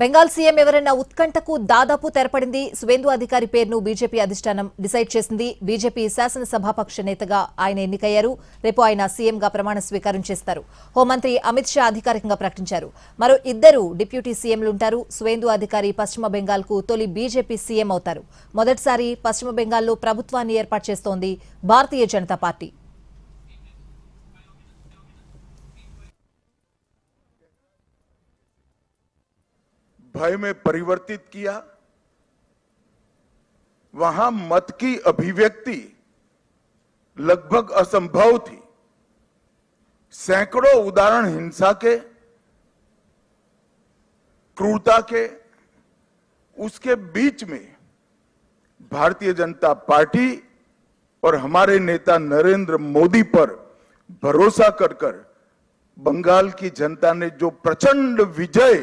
Bengal CM ఎవరన్న ఉత్కంఠకు దాదాపు తెరపడింది. సువేందు అధికారి పేరును బీజేపీ అధిష్టానం డిసైడ్ చేసింది. బీజేపీ శాసనసభాపక్ష నేతగా ఆయన ఎన్నికయ్యారు. రేపు ఆయన సీఎంగా ప్రమాణ స్వీకారం చేస్తారు. హోంమంత్రి అమిత్ షా అధికారికంగా ప్రకటించారు. మరో ఇద్దరు డిప్యూటీ సీఎంలుంటారు. సువేందు అధికారి పశ్చిమ బెంగాల్కు తొలి బీజేపీ సీఎం అవుతారు. మొదటిసారి పశ్చిమ బెంగాల్లో ప్రభుత్వాన్ని ఏర్పాటు చేస్తోంది భారతీయ జనతా పార్టీ. भय में परिवर्तित किया। वहां मत की अभिव्यक्ति लगभग असंभव थी। सैकड़ों उदाहरण हिंसा के, क्रूरता के, उसके बीच में भारतीय जनता पार्टी और हमारे नेता नरेंद्र मोदी पर भरोसा कर बंगाल की जनता ने जो प्रचंड विजय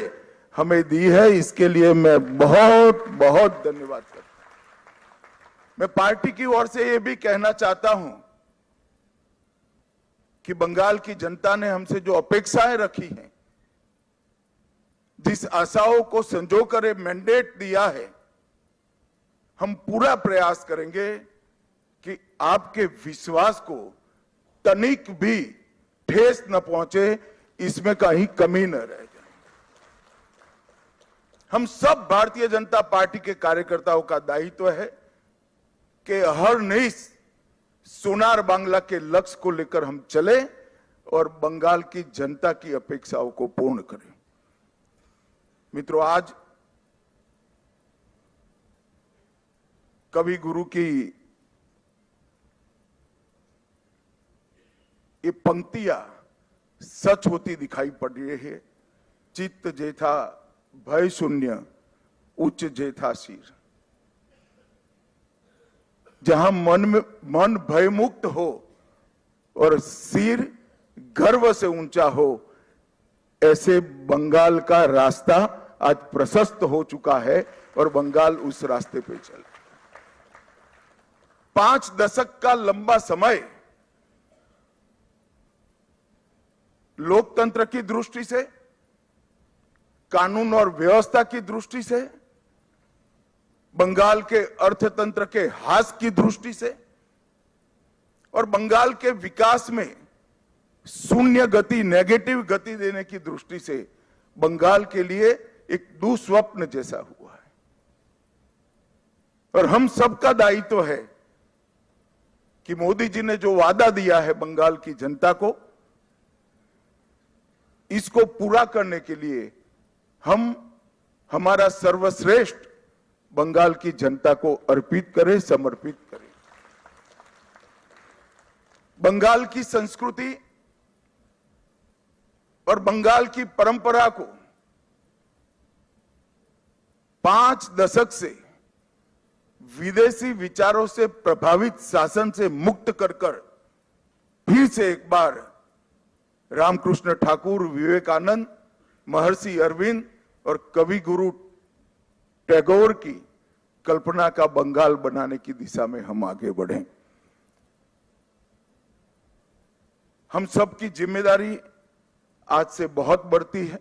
हमें दी है, इसके लिए मैं बहुत बहुत धन्यवाद करता हूं। मैं पार्टी की ओर से यह भी कहना चाहता हूं कि बंगाल की जनता ने हमसे जो अपेक्षाएं रखी हैं, जिस आशाओं को संजोकर मैंडेट दिया है, हम पूरा प्रयास करेंगे कि आपके विश्वास को तनिक भी ठेस न पहुंचे, इसमें कहीं कमी न रहे। हम सब भारतीय जनता पार्टी के कार्यकर्ताओं का दायित्व है कि हर निश सोनार बांग्ला के लक्ष्य को लेकर हम चले और बंगाल की जनता की अपेक्षाओं को पूर्ण करें। मित्रों, आज कवि गुरु की ये पंक्तियां सच होती दिखाई पड़ रही है। चित्त जेठा भय शून्य उच्च जेठा सिर। जहां मन भय मुक्त हो और सिर गर्व से ऊंचा हो, ऐसे बंगाल का रास्ता आज प्रशस्त हो चुका है और बंगाल उस रास्ते पे चल। 5 दशक का लंबा समय लोकतंत्र की दृष्टि से, कानून और व्यवस्था की दृष्टि से, बंगाल के अर्थतंत्र के ह्रास की दृष्टि से और बंगाल के विकास में शून्य गति, नेगेटिव गति देने की दृष्टि से बंगाल के लिए एक दुस्वप्न जैसा हुआ है। और हम सबका दायित्व है कि मोदी जी ने जो वादा दिया है बंगाल की जनता को, इसको पूरा करने के लिए हम हमारा सर्वश्रेष्ठ बंगाल की जनता को अर्पित करें, समर्पित करें। बंगाल की संस्कृति और बंगाल की परंपरा को 5 दशक से विदेशी विचारों से प्रभावित शासन से मुक्त कर फिर से एक बार रामकृष्ण ठाकुर, विवेकानंद, महर्षि अरविंद और कवि गुरु टैगोर की कल्पना का बंगाल बनाने की दिशा में हम आगे बढ़ें। हम सबकी जिम्मेदारी आज से बहुत बढ़ती है।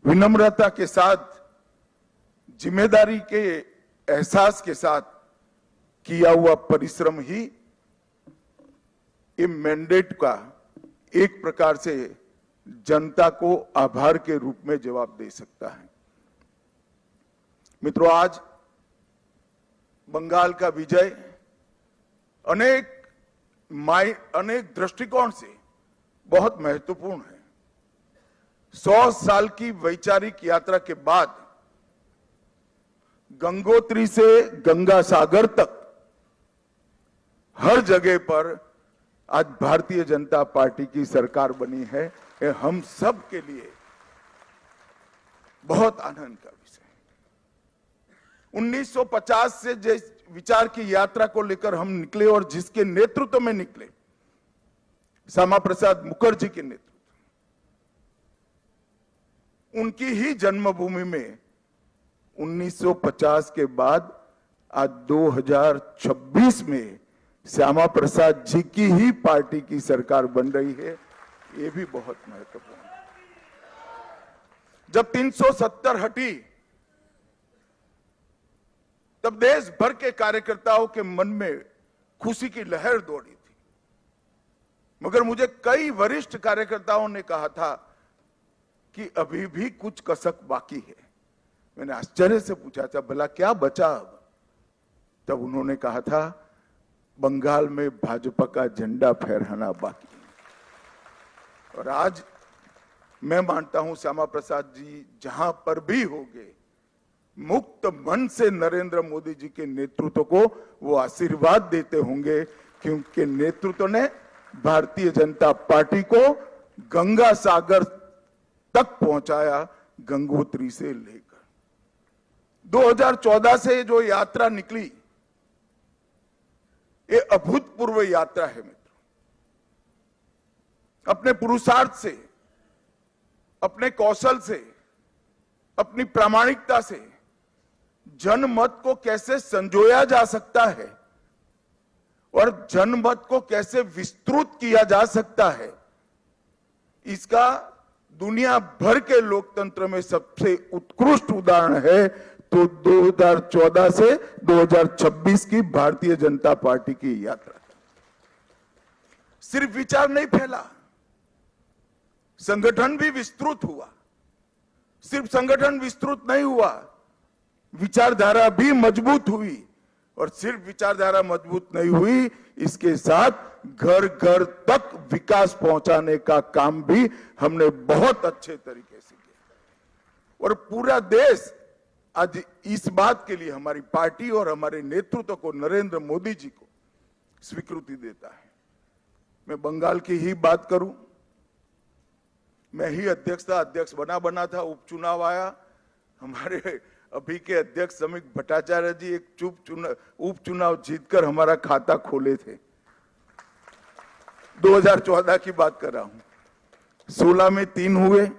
विनम्रता के साथ, जिम्मेदारी के एहसास के साथ किया हुआ परिश्रम ही ये मैंडेट का एक प्रकार से जनता को आभार के रूप में जवाब दे सकता है। मित्रों, आज बंगाल का विजय अनेक दृष्टिकोण से बहुत महत्वपूर्ण है। 100 साल की वैचारिक यात्रा के बाद गंगोत्री से गंगा सागर तक हर जगह पर आज भारतीय जनता पार्टी की सरकार बनी है। ये हम सब के लिए बहुत आनंद का विषय है। 1950 से जिस विचार की यात्रा को लेकर हम निकले और जिसके नेतृत्व में निकले, श्यामा प्रसाद मुखर्जी के नेतृत्व, उनकी ही जन्मभूमि में 1950 के बाद आज 2026 में श्यामा प्रसाद जी की ही पार्टी की सरकार बन रही है। ये भी बहुत महत्वपूर्ण है। जब 370 हटी तब देश भर के कार्यकर्ताओं के मन में खुशी की लहर दौड़ी थी, मगर मुझे कई वरिष्ठ कार्यकर्ताओं ने कहा था कि अभी भी कुछ कसक बाकी है। मैंने आश्चर्य से पूछा था, भला क्या बचा अब? तब उन्होंने कहा था, बंगाल में भाजपा का झंडा फहराना बाकी है। और आज मैं मानता हूं श्यामा प्रसाद जी जहां पर भी होंगे, मुक्त मन से नरेंद्र मोदी जी के नेतृत्व को वो आशीर्वाद देते होंगे, क्योंकि नेतृत्व ने भारतीय जनता पार्टी को गंगा सागर तक पहुंचाया, गंगोत्री से लेकर 2014 से जो यात्रा निकली, ये अभूतपूर्व यात्रा है मित्रों। अपने पुरुषार्थ से, अपने कौशल से, अपनी प्रामाणिकता से जनमत को कैसे संजोया जा सकता है और जनमत को कैसे विस्तृत किया जा सकता है, इसका दुनिया भर के लोकतंत्र में सबसे उत्कृष्ट उदाहरण है तो 2014 से 2026 की भारतीय जनता पार्टी की यात्रा। सिर्फ विचार नहीं फैला, संगठन भी विस्तृत हुआ। सिर्फ संगठन विस्तृत नहीं हुआ, विचारधारा भी मजबूत हुई। और सिर्फ विचारधारा मजबूत नहीं हुई, इसके साथ घर घर तक विकास पहुंचाने का काम भी हमने बहुत अच्छे तरीके से किया। और पूरा देश आज इस बात के लिए हमारी पार्टी और हमारे नेतृत्व को, नरेंद्र मोदी जी को स्वीकृति देता है। मैं बंगाल की ही बात करूं, मैं ही अध्यक्ष बना था, उपचुनाव आया, हमारे अभी के अध्यक्ष समीक भट्टाचार्य जी एक उपचुनाव जीतकर हमारा खाता खोले थे। 2014 की बात कर रहा हूं। 16 में 3 हुए,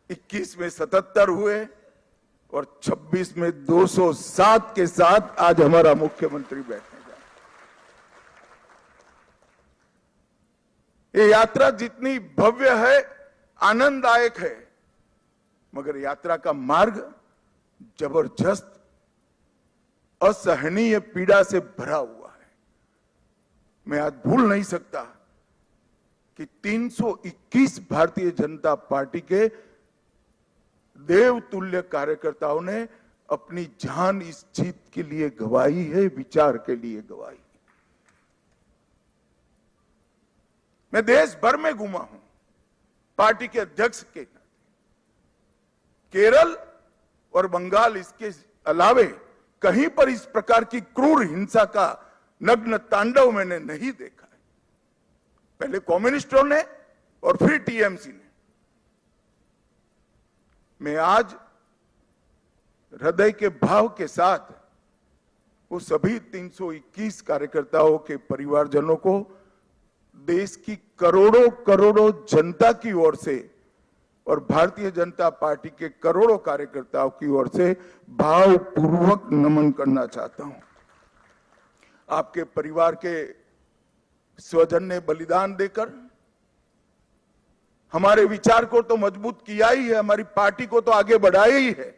21 में 77 हुए और 26 में 207 के साथ आज हमारा मुख्यमंत्री बैठने जा रहे। ये यात्रा जितनी भव्य है, आनंददायक है, मगर यात्रा का मार्ग जबरदस्त असहनीय पीड़ा से भरा हुआ है। मैं आज भूल नहीं सकता कि 321 भारतीय जनता पार्टी के देवतुल्य कार्यकर्ताओं ने अपनी जान इस जीत के लिए गंवाई है, विचार के लिए गंवाई। मैं देश भर में घूमा हूं पार्टी के अध्यक्ष के नाते। केरल और बंगाल, इसके अलावे कहीं पर इस प्रकार की क्रूर हिंसा का नग्न तांडव मैंने नहीं देखा है। पहले कम्युनिस्टों ने और फिर टीएमसी ने। मैं आज हृदय के भाव के साथ वो सभी 321 कार्यकर्ताओं के परिवारजनों को, देश की करोड़ों करोड़ों जनता की ओर से और भारतीय जनता पार्टी के करोड़ों कार्यकर्ताओं की ओर से भावपूर्वक नमन करना चाहता हूं। आपके परिवार के स्वजन ने बलिदान देकर हमारे विचार को तो मजबूत किया ही है, हमारी पार्टी को तो आगे बढ़ाया ही है,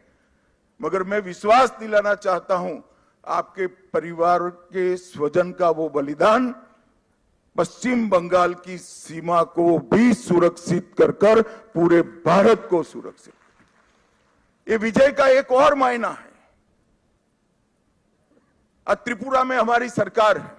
मगर मैं विश्वास दिलाना चाहता हूं, आपके परिवार के स्वजन का वो बलिदान पश्चिम बंगाल की सीमा को भी सुरक्षित कर पूरे भारत को सुरक्षित। ये विजय का एक और मायना है। आज त्रिपुरा में हमारी सरकार है,